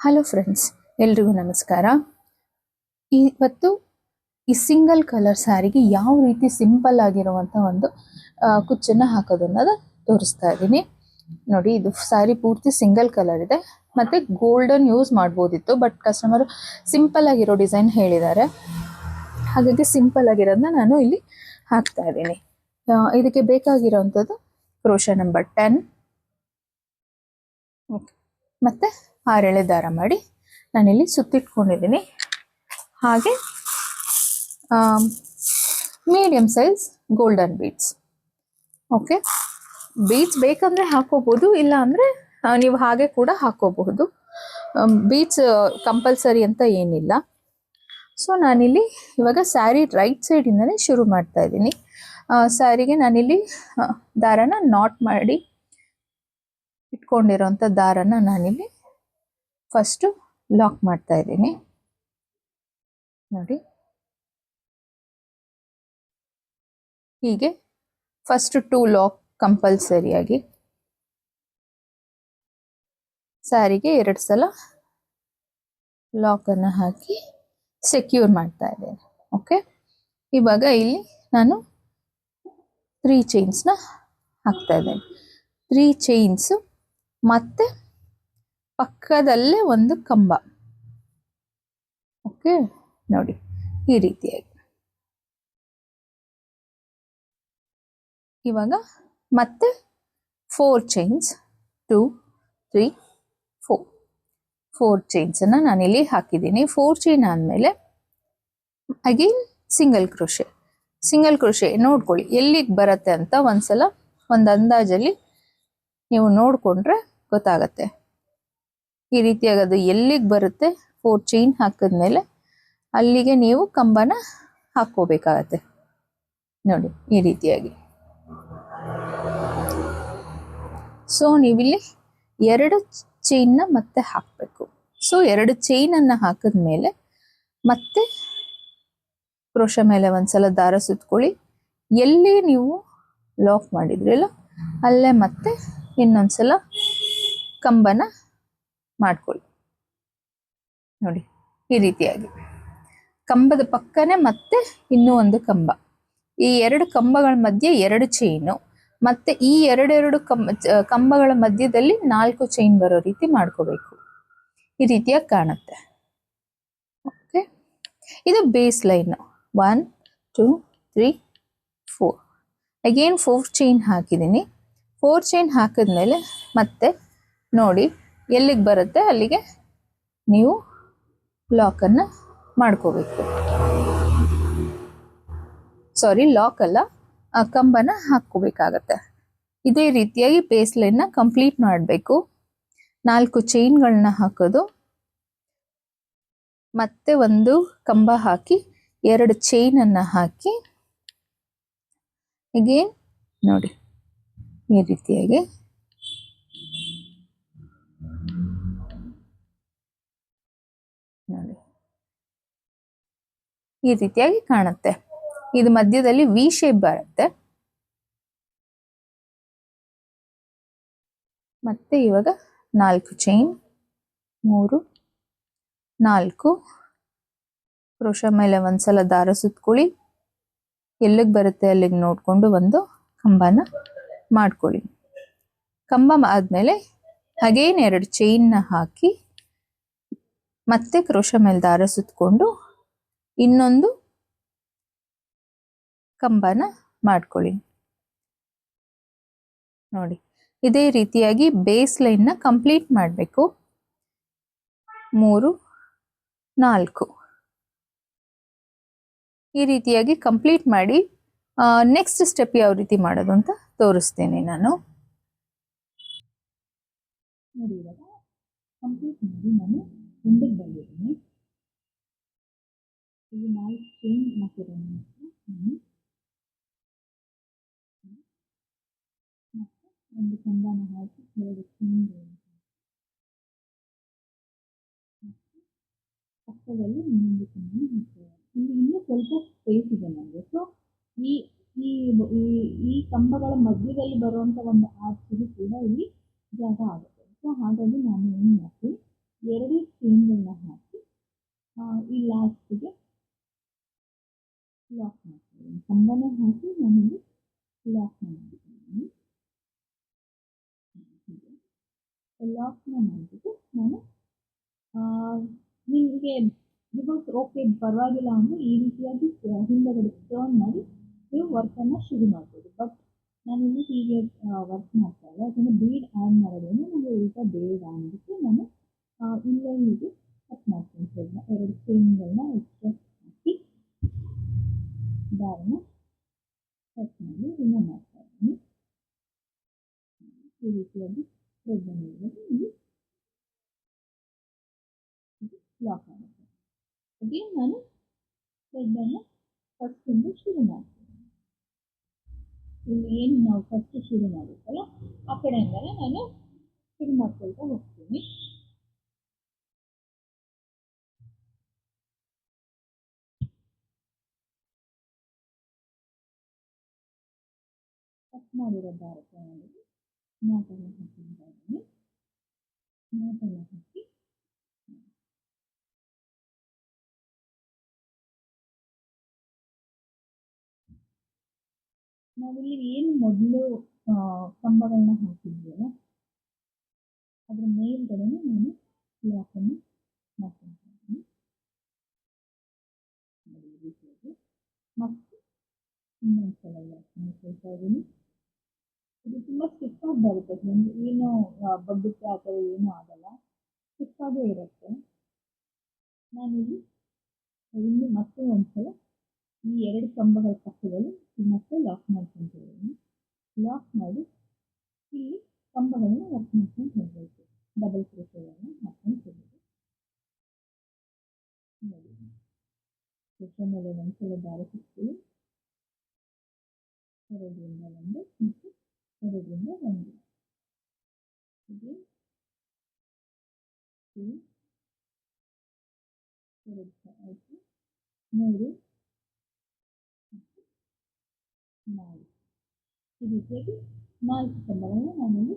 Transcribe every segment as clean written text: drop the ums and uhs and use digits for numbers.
Hello friends, ಎಲ್ರಿಗೂ ನಮಸ್ಕಾರ. ಇವತ್ತು ಈ ಸಿಂಗಲ್ ಕಲರ್ ಸ್ಯಾರಿಗೆ ಯಾವ ರೀತಿ ಸಿಂಪಲ್ ಆಗಿರುವಂಥ ಒಂದು ಕುಚ್ಚನ್ನು ಹಾಕೋದನ್ನ ತೋರಿಸ್ತಾ ಇದ್ದೀನಿ. ನೋಡಿ, ಇದು ಸ್ಯಾರಿ ಪೂರ್ತಿ ಸಿಂಗಲ್ ಕಲರ್ ಇದೆ. ಮತ್ತು ಗೋಲ್ಡನ್ ಯೂಸ್ ಮಾಡ್ಬೋದಿತ್ತು, ಬಟ್ ಕಸ್ಟಮರು ಸಿಂಪಲ್ ಆಗಿರೋ ಡಿಸೈನ್ ಹೇಳಿದ್ದಾರೆ. ಹಾಗಾಗಿ ಸಿಂಪಲ್ ಆಗಿರೋದನ್ನ ನಾನು ಇಲ್ಲಿ ಹಾಕ್ತಾ ಇದ್ದೀನಿ. ಇದಕ್ಕೆ ಬೇಕಾಗಿರೋವಂಥದ್ದು ಕ್ರೋಶೆ ನಂಬರ್ 10 ಮತ್ತು 6 ಎಳೆ ದಾರ ಮಾಡಿ ನಾನಿಲ್ಲಿ ಸುತ್ತಿಟ್ಕೊಂಡಿದ್ದೀನಿ. ಹಾಗೆ medium size golden beads. Okay, beads ಬೇಕಂದರೆ ಹಾಕೋಬಹುದು, ಇಲ್ಲ ಅಂದರೆ ನೀವು ಹಾಗೆ ಕೂಡ ಹಾಕೋಬಹುದು. ಬೀಡ್ಸ್ ಕಂಪಲ್ಸರಿ ಅಂತ ಏನಿಲ್ಲ. ಸೊ ನಾನಿಲ್ಲಿ ಇವಾಗ ಸ್ಯಾರಿ ರೈಟ್ ಸೈಡಿಂದನೇ ಶುರು ಮಾಡ್ತಾ ಇದ್ದೀನಿ. ಸ್ಯಾರಿಗೆ ನಾನಿಲ್ಲಿ ದಾರನ ನಾಟ್ ಮಾಡಿ ಇಟ್ಕೊಂಡಿರೋಂಥ ದಾರನ ನಾನಿಲ್ಲಿ ಫಸ್ಟು ಲಾಕ್ ಮಾಡ್ತಾ ಇದ್ದೀನಿ. ನೋಡಿ, ಹೀಗೆ ಫಸ್ಟ್ 2 ಲಾಕ್ ಕಂಪಲ್ಸರಿಯಾಗಿ ಸ್ಯಾರಿಗೆ 2 ಸಲ ಲಾಕನ್ನು ಹಾಕಿ ಸೆಕ್ಯೂರ್ ಮಾಡ್ತಾ ಇದ್ದೇನೆ. ಓಕೆ, ಇವಾಗ ಇಲ್ಲಿ ನಾನು 3 ಚೈನ್ಸ್ನ ಹಾಕ್ತಾ ಇದ್ದೇನೆ. 3 ಚೈನ್ಸು ಮತ್ತೆ ಪಕ್ಕದಲ್ಲೇ ಒಂದು ಕಂಬ. ಓಕೆ, ನೋಡಿ ಈ ರೀತಿಯಾಗಿ. ಇವಾಗ ಮತ್ತೆ 4 ಚೈನ್ಸ್, 2 3 4 ಚೈನ್ಸನ್ನು ನಾನಿಲ್ಲಿ ಹಾಕಿದ್ದೀನಿ. 4 ಚೈನ್ ಆದಮೇಲೆ ಅಗೇನ್ ಸಿಂಗಲ್ ಕ್ರೋಶೆ ನೋಡ್ಕೊಳ್ಳಿ ಎಲ್ಲಿಗೆ ಬರುತ್ತೆ ಅಂತ ಒಂದ್ಸಲ ಒಂದು ಅಂದಾಜಲ್ಲಿ ನೀವು ನೋಡಿಕೊಂಡ್ರೆ ಗೊತ್ತಾಗತ್ತೆ. ಈ ರೀತಿಯಾಗಿ ಅದು ಎಲ್ಲಿಗೆ ಬರುತ್ತೆ 4 ಚೈನ್ ಹಾಕಿದ್ಮೇಲೆ ಅಲ್ಲಿಗೆ ನೀವು ಕಂಬನ ಹಾಕೋಬೇಕಾಗತ್ತೆ. ನೋಡಿ ಈ ರೀತಿಯಾಗಿ. ಸೊ ನೀವಿಲ್ಲಿ 2 ಚೈನ್ನ ಮತ್ತೆ ಹಾಕಬೇಕು. ಸೊ 2 ಚೈನನ್ನು ಹಾಕಿದ್ಮೇಲೆ ಮತ್ತೆ ಕ್ರೋಶೆ ಮೇಲೆ ಒಂದ್ಸಲ ದಾರ ಸುತ್ಕೊಳ್ಳಿ. ಎಲ್ಲಿ ನೀವು ಲಾಕ್ ಮಾಡಿದ್ರಲ್ಲ ಅಲ್ಲೇ ಮತ್ತೆ ಇನ್ನೊಂದ್ಸಲ ಕಂಬನ ಮಾಡ್ಕೊಳ್ಳಿ. ನೋಡಿ ಈ ರೀತಿಯಾಗಿ ಕಂಬದ ಪಕ್ಕನೆ ಮತ್ತೆ ಇನ್ನೂ ಒಂದು ಕಂಬ. ಈ 2 ಕಂಬಗಳ ಮಧ್ಯೆ 2 ಚೈನು, ಮತ್ತೆ ಈ 2 ಕಂಬಗಳ ಮಧ್ಯದಲ್ಲಿ 4 ಚೈನ್ ಬರೋ ರೀತಿ ಮಾಡ್ಕೋಬೇಕು. ಈ ರೀತಿಯಾಗಿ ಕಾಣುತ್ತೆ. ಓಕೆ, ಇದು ಬೇಸ್ ಲೈನ್. 1 2 3 4 ಅಗೇನ್ 4 ಚೈನ್ ಹಾಕಿದ್ದೀನಿ. 4 ಚೈನ್ ಹಾಕಿದ್ಮೇಲೆ ಮತ್ತೆ ನೋಡಿ ಎಲ್ಲಿಗೆ ಬರುತ್ತೆ ಅಲ್ಲಿಗೆ ನೀವು ಲಾಕನ್ನು ಮಾಡ್ಕೋಬೇಕು. ಸಾರಿ, ಲಾಕ್ ಅಲ್ಲ, ಕಂಬನ ಹಾಕ್ಕೋಬೇಕಾಗತ್ತೆ. ಇದೇ ರೀತಿಯಾಗಿ ಬೇಸ್ ಲೈನ್ನ ಕಂಪ್ಲೀಟ್ ಮಾಡಬೇಕು. 4 ಚೈನ್ಗಳನ್ನ ಹಾಕೋದು, ಮತ್ತೆ ಒಂದು ಕಂಬ ಹಾಕಿ 2 ಚೈನನ್ನು ಹಾಕಿ ಅಗೇನ್ ನೋಡಿ ಈ ರೀತಿಯಾಗಿ ನೋಡಿ ಈ ರೀತಿಯಾಗಿ ಕಾಣುತ್ತೆ. ಇದು ಮಧ್ಯದಲ್ಲಿ ವಿ ಶೇಪ್ ಬರುತ್ತೆ. ಮತ್ತೆ ಇವಾಗ 4 ಚೈನ್, 3 4 ಕ್ರೋಶೆ ಮೇಲೆ ಒಂದ್ಸಲ ದಾರ ಸುತ್ಕೊಳ್ಳಿ. ಎಲ್ಲಿಗೆ ಬರುತ್ತೆ ಅಲ್ಲಿಗೆ ನೋಡಿಕೊಂಡು ಒಂದು ಕಂಬನ ಮಾಡ್ಕೊಳ್ಳಿ. ಕಂಬ ಆದಮೇಲೆ ಅಗೇನ್ 2 ಚೈನ್ನ ಹಾಕಿ ಮತ್ತೆ ಕ್ರೋಶೆ ಮೇಲೆ ದಾರ ಸುತ್ಕೊಂಡು ಇನ್ನೊಂದು ಕಂಬನ ಮಾಡ್ಕೊಳ್ಳಿ. ನೋಡಿ ಇದೇ ರೀತಿಯಾಗಿ ಬೇಸ್ ಲೈನ್ನ ಕಂಪ್ಲೀಟ್ ಮಾಡಬೇಕು. 3 4 ಈ ರೀತಿಯಾಗಿ ಕಂಪ್ಲೀಟ್ ಮಾಡಿ ನೆಕ್ಸ್ಟ್ ಸ್ಟೆಪ್ ಯಾವ ರೀತಿ ಮಾಡೋದು ಅಂತ ತೋರಿಸ್ತೇನೆ ನಾನು. ನೋಡಿ, ಇವಾಗ ಕಂಪ್ಲೀಟ್ ಮಾಡಿ ನಾನು ಎಂಡಿಗೆ ಬಂದಿದ್ದೀನಿ. ಈ 4 ಚೈನ್ ಹಾಕಿರೋ ನಾನು ಮತ್ತೆ ಒಂದು ಕಂಬನ ಹಾಕಿ 2 ಚೈನ್ ಪಕ್ಕದಲ್ಲಿ ಇನ್ನೊಂದು ಕಂಬನ ಹಾಕ್ತೇವೆ. ಇಲ್ಲಿ ಇನ್ನೂ ಸ್ವಲ್ಪ ಸ್ಪೇಸ್ ಇದೆ ನನಗೆ. ಸೊ ಈ ಈ ಈ ಕಂಬಗಳ ಮಧ್ಯದಲ್ಲಿ ಬರುವಂಥ ಒಂದು ಆರ್ಚಿಗೂ ಕೂಡ ಇಲ್ಲಿ ಜಾಗ ಆಗುತ್ತೆ. ಸೊ ಹಾಗಾಗಿ ನಾನು ಏನು ಮಾಡ್ತೀನಿ, 2 ಚೈನ್ಗಳನ್ನ ಹಾಕಿ ಈ ಲಾಸ್ಟ್ಗೆ ಲಾಕ್ ಮಾಡ್ತೀನಿ. ಕಂಬನ ಹಾಕಿ ನಾನಿಲ್ಲಿ ಲಾಕ್ ಮಾಡ್ತೀನಿ. ಲಾಕ್ನ ಮಾಡಿಬಿಟ್ಟು ನಾನು ನಿಮಗೆ ಬಿಕಾಸ್ ಓಕೆ ಪರವಾಗಿಲ್ಲ ಅಂದರೆ ಈ ರೀತಿಯಾಗಿ ಹಿಂದೆಗಡೆ ಟರ್ನ್ ಮಾಡಿ ನೀವು ವರ್ಕನ್ನು ಶುರು ಮಾಡ್ಬೋದು. ಬಟ್ ನಾನಿಲ್ಲಿ ಹೀಗೆ ವರ್ಕ್ ಮಾಡ್ತಾ ಇಲ್ಲ, ಯಾಕಂದರೆ ಬೀಡ್ ಆ್ಯಡ್ ಮಾಡೋದ್ರಿಂದ ನನಗೆ ಉಲ್ಟಾ ಬೇಡ ಅಂದ್ಬಿಟ್ಟು ನಾನು ಇಲ್ಲೇ ಹೀಗೆ ಕಟ್ ಮಾಡ್ತೀನಿ. ಸರಿನಾ, 2 ಚೈನ್ಗಳನ್ನ ಎಕ್ಸ್ಟ್ರಾ ಹಾಕಿ ದಾರನ ಕಟ್ ಮಾಡಿ ರಿಮೂವ್ ಮಾಡ್ತಾ ಇದ್ದೀನಿ. ಈ ರೀತಿಯಾಗಿ ಥ್ರೆಡ್ ಬಂದಿರೋದು ಇಲ್ಲಿ ಲಾಕ್ ಆಗುತ್ತೆ. ಅಗೇನ್ ನಾನು ಥ್ರೆಡ್ಡನ್ನು ಫಸ್ಟಿಂದ ಶುರು ಮಾಡ್ತೀನಿ. ಇಲ್ಲಿ ಏನು ನಾವು ಫಸ್ಟ್ ಶುರು ಮಾಡುತ್ತಲ್ಲ ಆ ಕಡೆಯಿಂದಲೇ ನಾನು ಶುರು ಮಾಡ್ಕೊಳ್ತಾ ಹೋಗ್ತೀನಿ. ಕಟ್ ಮಾಡಿರೋ ದಾರಕ್ಕೆ ನಾನಿಲ್ಲಿ ನಾಟನ್ನು ಹಾಕಿರ್ತಾ ಇದ್ದೀನಿ. ನಾಟನ್ನು ಹಾಕಿ ನಾವಿಲ್ಲಿ ಏನು ಮೊದಲು ಕಂಬಗಳನ್ನ ಹಾಕಿದ್ವಲ್ಲ ಅದರ ಮೇಲ್ಗಡೆನೆ ನಾನು ಲಾಕನ್ನು ಮಾಡ್ಕೊಳ್ತಾ ಇದ್ದೀನಿ. ಈ ರೀತಿಯಾಗಿ ಮತ್ತು ಇನ್ನೊಂದ್ಸಲ ಲಾಕನ್ನು ಕೊಡ್ತಾ ಇದ್ದೀನಿ. ಇದು ತುಂಬ ಸ್ಟಿಫಾಗಿ ಬರುತ್ತೆ ಫ್ರೆಂಡ್ಸ್, ಏನು ಬಗ್ಗುತ್ತೆ ಆ ಥರ ಏನೂ ಆಗಲ್ಲ, ಸ್ಟಿಫಾಗೇ ಇರುತ್ತೆ. ನಾನಿಲ್ಲಿ ಇನ್ನು ಮತ್ತೆ ಒಂದ್ಸಲ ಈ 2 ಕಂಬಗಳ ಪಕ್ಕದಲ್ಲಿ ಮತ್ತೆ ಲಾಕ್ ಮಾಡ್ಕೊಳ್ತಿದ್ದೀನಿ. ಲಾಕ್ ಮಾಡಿ ಇಲ್ಲಿ ಕಂಬಗಳನ್ನ ವರ್ಕ್ ಮಾಡ್ಕೊಂಡು ಹೋಗಬೇಕು. ಡಬಲ್ ಕ್ರೋಶೆಗಳನ್ನು ಹಾಕೊಂಡು ಹೋಗಬೇಕು. ನೋಡಿ, ಕ್ರೋಶೆ ಮೇಲೆ ಒಂದ್ಸಲ ದಾರ ಸಿಗ್ತೀವಿ, 2ರಿಂದ 1 ಮತ್ತು 2ರಿಂದ 1 ಹೀಗೆ 2 ಆಯಿತು, 3 ಮತ್ತು 4 ಈ ರೀತಿಯಾಗಿ 4 ಕಂಬಗಳನ್ನ ನಾನಿಲ್ಲಿ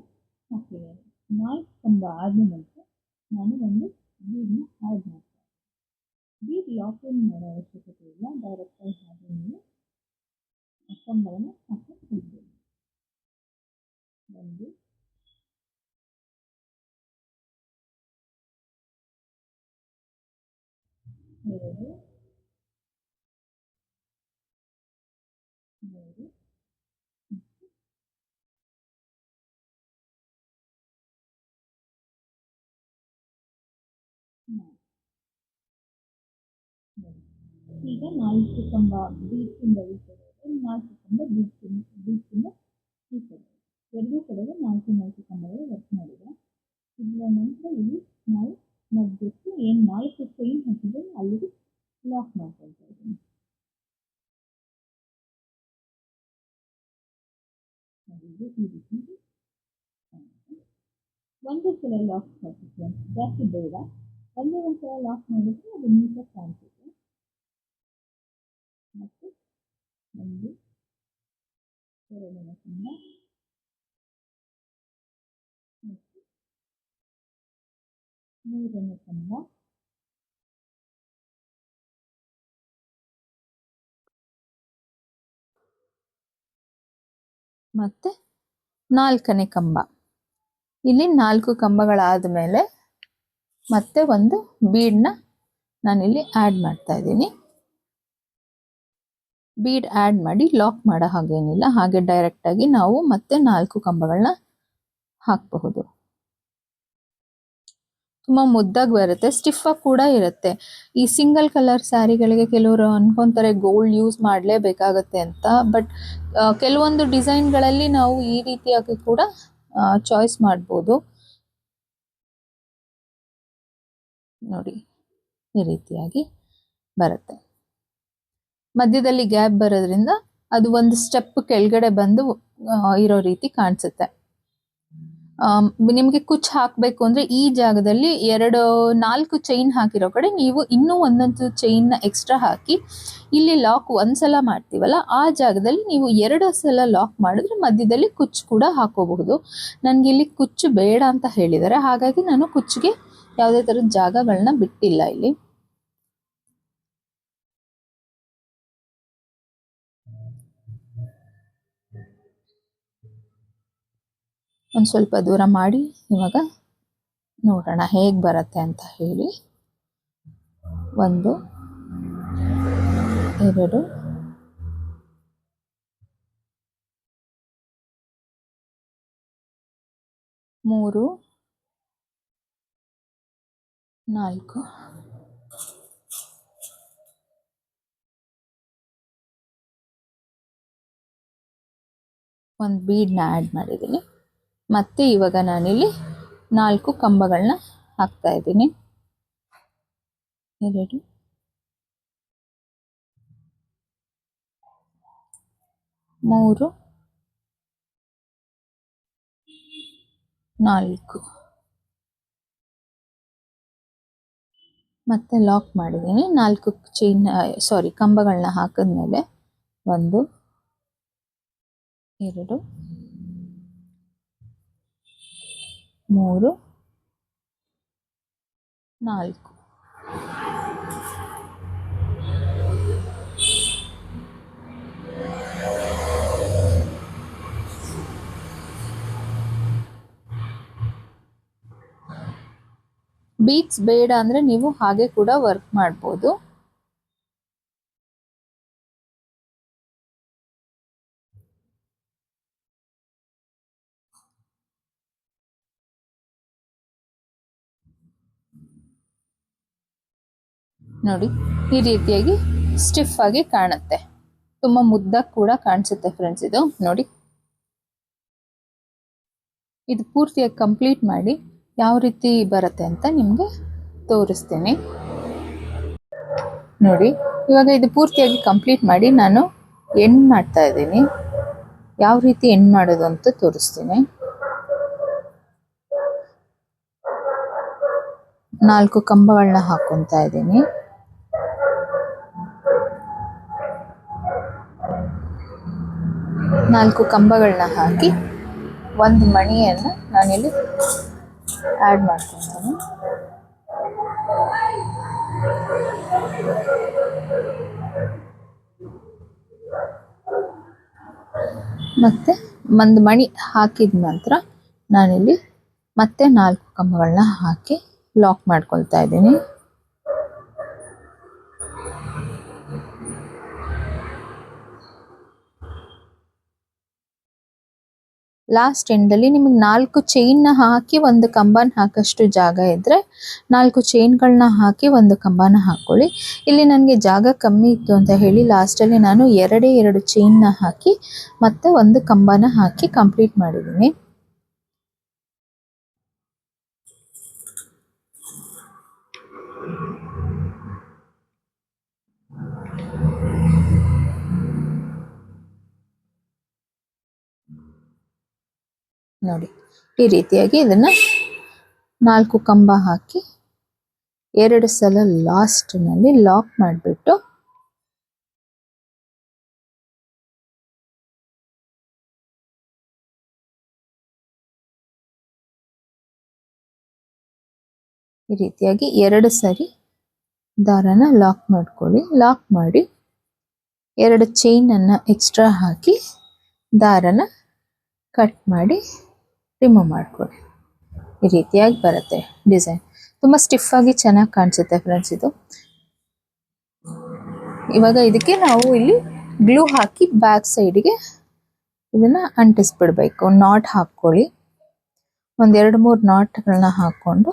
ಹಾಕಿದ್ದೇನೆ. 4 ಕಂಬ ಆದ ನಂತರ ನಾನು ಒಂದು ಬೀಡನ್ನ ಆ್ಯಡ್ ಮಾಡ್ತೀನಿ. ಬೀಡ್ ಲಾಕಿಂಗ್ ಮಾಡೋ ಅವಶ್ಯಕತೆ ಇಲ್ಲ, ಡೈರೆಕ್ಟಾಗಿ ಹಾಗೆ ನೀವು ಕಂಬಗಳನ್ನು ಹಾಕೊಂಡು ಹೋಗ್ಬೋದು. 1 2 3 ಮತ್ತು 4. ಈಗ 4 ಕಂಬ ಬೀಡ್ಸಿಂದ ಈ ಕಡೆ ಇದೆ, 4 ಕಂಬ ಬೀಡ್ಸಿಂದ ಈ ಕಡೆ, 2 ಕಡೆಗೆ 4 ಕಂಬಗಳು ವರ್ಕ್ ಮಾಡಿದೆ. ಇದರ ನಂತರ ಇಲ್ಲಿ ನಾವು ಮಧ್ಯಕ್ಕೆ ಏನು 4 ಚೈನ್ ಹಾಕಿದ್ರೆ ಅಲ್ಲಿಗೆ ಲಾಕ್ ಮಾಡ್ಕೊಳ್ತಾ ಇದ್ದೀನಿ. ಈ ರೀತಿ ಒಂದೇ ಸಲ ಲಾಕ್ ಮಾಡ್ತೀವಿ, ಜಾಸ್ತಿ ಬೇಡ, ಒಂದೇ ಒಂದ್ಸಲ ಲಾಕ್ ಮಾಡಿದ್ರೆ ಅದು ನೀಟಾಗಿ ಕಾಣಿಸುತ್ತೆ. ಮತ್ತು 1 2ನೇ ಕಂಬ ಮತ್ತು 3ನೇ ಕಂಬ ಮತ್ತು 4ನೇ ಕಂಬ. ಇಲ್ಲಿ 4 ಕಂಬಗಳಾದ ಮೇಲೆ ಮತ್ತೆ ಒಂದು ಬೀಡನ್ನ ನಾನಿಲ್ಲಿ ಆ್ಯಡ್ ಮಾಡ್ತಾ ಇದ್ದೀನಿ. ಬೀಡ್ ಆ್ಯಡ್ ಮಾಡಿ ಲಾಕ್ ಮಾಡೋ ಹಾಗೇನಿಲ್ಲ, ಹಾಗೆ ಡೈರೆಕ್ಟಾಗಿ ನಾವು ಮತ್ತೆ 4 ಕಂಬಗಳನ್ನ ಹಾಕಬಹುದು. ತುಂಬ ಮುದ್ದಾಗಿ ಬರುತ್ತೆ, ಸ್ಟಿಫಾಗಿ ಕೂಡ ಇರುತ್ತೆ. ಈ ಸಿಂಗಲ್ ಕಲರ್ ಸ್ಯಾರಿಗಳಿಗೆ ಕೆಲವರು ಅನ್ಕೊಂತಾರೆ ಗೋಲ್ಡ್ ಯೂಸ್ ಮಾಡಲೇಬೇಕಾಗತ್ತೆ ಅಂತ, ಬಟ್ ಕೆಲವೊಂದು ಡಿಸೈನ್ಗಳಲ್ಲಿ ನಾವು ಈ ರೀತಿಯಾಗಿ ಕೂಡ ಚಾಯ್ಸ್ ಮಾಡ್ಬೋದು. ನೋಡಿ, ಈ ರೀತಿಯಾಗಿ ಬರುತ್ತೆ. ಮಧ್ಯದಲ್ಲಿ ಗ್ಯಾಪ್ ಬರೋದ್ರಿಂದ ಅದು ಒಂದು ಸ್ಟೆಪ್ ಕೆಳಗಡೆ ಬಂದು ಇರೋ ರೀತಿ ಕಾಣಿಸುತ್ತೆ. ನಿಮಗೆ ಕುಚ್ಚು ಹಾಕಬೇಕು ಅಂದರೆ ಈ ಜಾಗದಲ್ಲಿ 4 ಚೈನ್ ಹಾಕಿರೋ ಕಡೆ ನೀವು ಇನ್ನೂ ಒಂದೊಂದು ಚೈನ್ನ ಎಕ್ಸ್ಟ್ರಾ ಹಾಕಿ ಇಲ್ಲಿ ಲಾಕ್ ಒಂದ್ಸಲ ಮಾಡ್ತೀವಲ್ಲ ಆ ಜಾಗದಲ್ಲಿ ನೀವು 2 ಸಲ ಲಾಕ್ ಮಾಡಿದ್ರೆ ಮಧ್ಯದಲ್ಲಿ ಕುಚ್ಚು ಕೂಡ ಹಾಕೋಬಹುದು. ನನಗೆ ಇಲ್ಲಿ ಕುಚ್ಚು ಬೇಡ ಅಂತ ಹೇಳಿದ್ದಾರೆ, ಹಾಗಾಗಿ ನಾನು ಕುಚ್ಚಿಗೆ ಯಾವುದೇ ಥರದ ಜಾಗಗಳನ್ನ ಬಿಟ್ಟಿಲ್ಲ ಇಲ್ಲಿ. ಒಂದು ಸ್ವಲ್ಪ ದೂರ ಮಾಡಿ ಇವಾಗ ನೋಡೋಣ ಹೇಗೆ ಬರುತ್ತೆ ಅಂತ ಹೇಳಿ. 1 2 3 4 ಒಂದು ಬೀಡನ್ನ ಆ್ಯಡ್ ಮಾಡಿದ್ದೀನಿ. ಮತ್ತು ಇವಾಗ ನಾನಿಲ್ಲಿ 4 ಕಂಬಗಳನ್ನ ಹಾಕ್ತಾ ಇದ್ದೀನಿ. 2 3 4 ಮತ್ತೆ ಲಾಕ್ ಮಾಡಿದ್ದೀನಿ. 4 ಕಂಬಗಳನ್ನ ಹಾಕಿದ್ಮೇಲೆ 1 2 3 4 ಬೀಟ್ಸ್ ಬೇಡ ಅಂದರೆ ನೀವು ಹಾಗೆ ಕೂಡ ವರ್ಕ್ ಮಾಡ್ಬೋದು. ನೋಡಿ ಈ ರೀತಿಯಾಗಿ ಸ್ಟಿಫ್ ಆಗಿ ಕಾಣುತ್ತೆ, ತುಂಬ ಮುದ್ದಾಗಿ ಕೂಡ ಕಾಣಿಸುತ್ತೆ ಫ್ರೆಂಡ್ಸ್. ಇದು ನೋಡಿ, ಇದು ಪೂರ್ತಿಯಾಗಿ ಕಂಪ್ಲೀಟ್ ಮಾಡಿ ಯಾವ ರೀತಿ ಬರುತ್ತೆ ಅಂತ ನಿಮಗೆ ತೋರಿಸ್ತೀನಿ. ನೋಡಿ ಇವಾಗ ಇದು ಪೂರ್ತಿಯಾಗಿ ಕಂಪ್ಲೀಟ್ ಮಾಡಿ ನಾನು ಎಂಡ್ ಮಾಡ್ತಾ ಇದ್ದೀನಿ. ಯಾವ ರೀತಿ ಎಂಡ್ ಮಾಡೋದು ಅಂತ ತೋರಿಸ್ತೀನಿ. 4 ಕಂಬಗಳನ್ನ ಹಾಕೊತಾ ಇದ್ದೀನಿ. ನಾಲ್ಕು ಕಂಬಗಳನ್ನ ಹಾಕಿ ಒಂದು ಮಣಿಯನ್ನು ನಾನಿಲ್ಲಿ ಆ್ಯಡ್ ಮಾಡ್ಕೊತೀನಿ. ಮತ್ತು ಒಂದು ಮಣಿ ಹಾಕಿದ ನಂತರ ನಾನಿಲ್ಲಿ ಮತ್ತೆ 4 ಕಂಬಗಳನ್ನ ಹಾಕಿ ಲಾಕ್ ಮಾಡ್ಕೊಳ್ತಾ ಇದ್ದೀನಿ. ಲಾಸ್ಟ್ ಎಂಡಲ್ಲಿ ನಿಮಗೆ 4 ಚೈನ್ನ ಹಾಕಿ ಒಂದು ಕಂಬನ ಹಾಕಷ್ಟು ಜಾಗ ಇದ್ದರೆ 4 ಚೈನ್ಗಳನ್ನ ಹಾಕಿ ಒಂದು ಕಂಬನ ಹಾಕ್ಕೊಳ್ಳಿ. ಇಲ್ಲಿ ನನಗೆ ಜಾಗ ಕಮ್ಮಿ ಇತ್ತು ಅಂತ ಹೇಳಿ ಲಾಸ್ಟಲ್ಲಿ ನಾನು 2 ಚೈನ್ನ ಹಾಕಿ ಮತ್ತೆ ಒಂದು ಕಂಬನ ಹಾಕಿ ಕಂಪ್ಲೀಟ್ ಮಾಡಿದ್ದೀನಿ. ನೋಡಿ ಈ ರೀತಿಯಾಗಿ ಇದನ್ನ 4 ಕಂಬ ಹಾಕಿ 2 ಸಲ ಲಾಸ್ಟ್ನಲ್ಲಿ ಲಾಕ್ ಮಾಡಿಬಿಟ್ಟು ಈ ರೀತಿಯಾಗಿ 2 ಸರಿ ದಾರನ ಲಾಕ್ ಮಾಡ್ಕೊಳ್ಳಿ. ಲಾಕ್ ಮಾಡಿ 2 ಚೈನನ್ನು ಎಕ್ಸ್ಟ್ರಾ ಹಾಕಿ ದಾರನ ಕಟ್ ಮಾಡಿ ರಿಮೂವ್ ಮಾಡ್ಕೊಳ್ಳಿ. ಈ ರೀತಿಯಾಗಿ ಬರುತ್ತೆ ಡಿಸೈನ್. ತುಂಬ ಸ್ಟಿಫ್ ಆಗಿ ಚೆನ್ನಾಗಿ ಕಾಣಿಸುತ್ತೆ ಫ್ರೆಂಡ್ಸ್ ಇದು. ಇವಾಗ ಇದಕ್ಕೆ ನಾವು ಇಲ್ಲಿ ಗ್ಲೂ ಹಾಕಿ ಬ್ಯಾಕ್ ಸೈಡ್ಗೆ ಇದನ್ನು ಅಂಟಿಸ್ಬಿಡ್ಬೇಕು. ನಾಟ್ ಹಾಕ್ಕೊಳ್ಳಿ. ಒಂದು 2-3 ನಾಟ್ಗಳನ್ನ ಹಾಕ್ಕೊಂಡು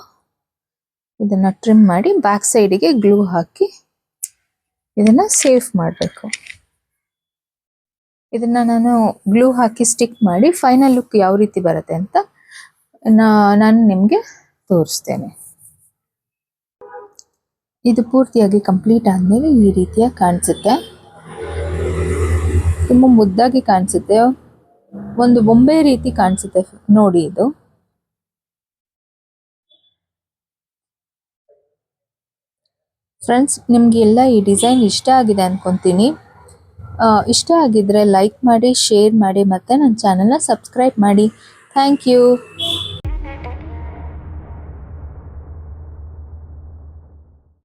ಇದನ್ನು ಟ್ರಿಮ್ ಮಾಡಿ ಬ್ಯಾಕ್ ಸೈಡಿಗೆ ಗ್ಲೂ ಹಾಕಿ ಇದನ್ನು ಸೇಫ್ ಮಾಡಬೇಕು. ಇದನ್ನು ನಾನು ಗ್ಲೂ ಹಾಕಿ ಸ್ಟಿಕ್ ಮಾಡಿ ಫೈನಲ್ ಲುಕ್ ಯಾವ ರೀತಿ ಬರುತ್ತೆ ಅಂತ ನಾನು ನಿಮಗೆ ತೋರಿಸ್ತೇನೆ. ಇದು ಪೂರ್ತಿಯಾಗಿ ಕಂಪ್ಲೀಟ್ ಆದಮೇಲೆ ಈ ರೀತಿಯಾಗಿ ಕಾಣಿಸುತ್ತೆ. ತುಂಬ ಮುದ್ದಾಗಿ ಕಾಣಿಸುತ್ತೆ. ಒಂದು ಬೊಂಬೆ ರೀತಿ ಕಾಣಿಸುತ್ತೆ ನೋಡಿ ಇದು. ಫ್ರೆಂಡ್ಸ್, ನಿಮಗೆಲ್ಲ ಈ ಡಿಸೈನ್ ಇಷ್ಟ ಆಗಿದೆ ಅಂದ್ಕೊತೀನಿ. ಇಷ್ಟ ಆಗಿದ್ರೆ ಲೈಕ್ ಮಾಡಿ, ಶೇರ್ ಮಾಡಿ ಮತ್ತು ನನ್ನ ಚಾನಲ್ನ ಸಬ್ಸ್ಕ್ರೈಬ್ ಮಾಡಿ. Thank you.